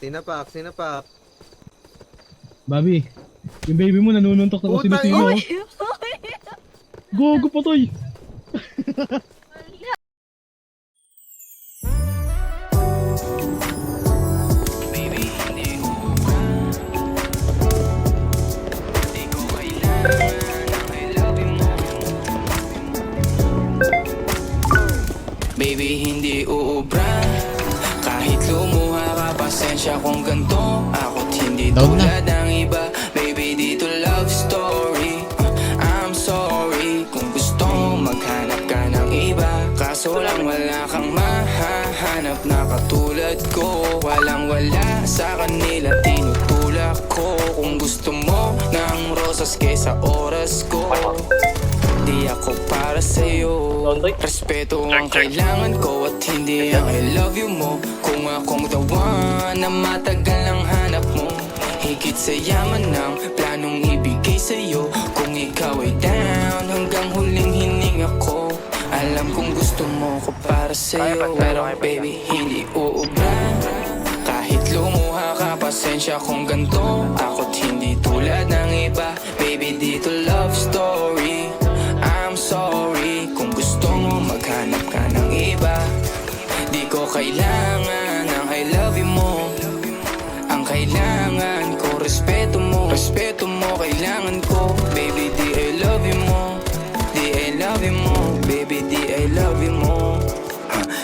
Sinapak, sinapak. Bobby, yung baby mo nanununtok na kung Puta, sino-sino. eh. Gogo pa toy. Baby, hindi uubra. Kahit lumuha ka, pasensya kung ganto. Ako't hindi Down na. tulad ng iba. Baby, dito love story. I'm sorry kung gusto mo maghanap ka ng iba. Kaso lang wala kang mahahanap na katulad ko. Walang wala sa kanila, tinutulak ko. Kung gusto mo ng rosas kesa oras ko, di ako para sa'yo. Respeto ang kailangan ko at hindi ang I love you mo. Kung akong the one na matagal ang hanap mo, higit sa yaman ng planong ibigay sa'yo. Kung ikaw ay down hanggang huling hininga ko, alam kong gusto mo ko para sa'yo. Pero baby, hindi uubra. Kahit lumuha ka, pasensya kung ganto. Ako't hindi tulad ng iba. Baby, dito love story. I'm sorry kung gusto mo maghanap ka ng iba. Di ko kailangan ang I love you mo. Ang kailangan ko, respeto mo. Respeto mo, kailangan ko. Baby, di I love you mo. Di I love you mo. Baby, di I love you mo.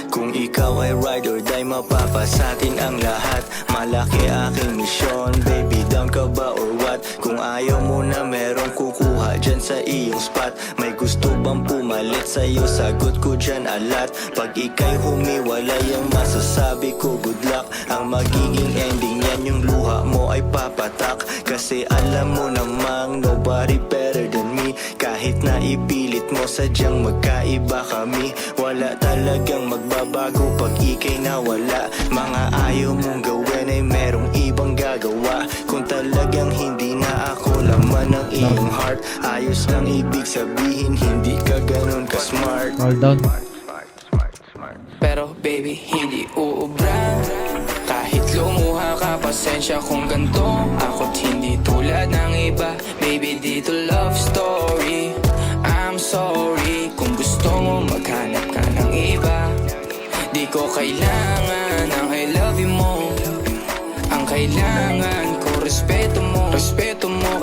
Kung ikaw ay ride or die, mapapasatin ang lahat. Malaki aking misyon, baby, down ka ba or what? Kung ayaw mo na merong kukuha dyan sa iyong spot. May gusto bang pumalit sa'yo? Sagot ko dyan alat. Pag ika'y humiwalay, ang masasabi ko good luck. Ang magiging ending yan, yung luha mo ay papatak. Kasi alam mo namang nobody better than me. Kahit na ipilit mo, sadyang magkaiba kami. Wala talagang magbabago pag ika'y nawala. Mga ayaw mong gawin ay merong ibang gagawa. Kung talagang hindi na ako laman ng iyong heart, ayos lang ibig sabihin, hindi ka ganun ka-smart. All down. Pero baby, hindi uubra. Kahit lumuha ka, pasensya kung ganto. Ako't hindi tulad ng iba. Baby, dito love story. I'm sorry kung gusto mo maghanap ka ng iba. Di ko kailangan ang I love you mo. Ang kailangan ko, respeto mo. Respeto mo,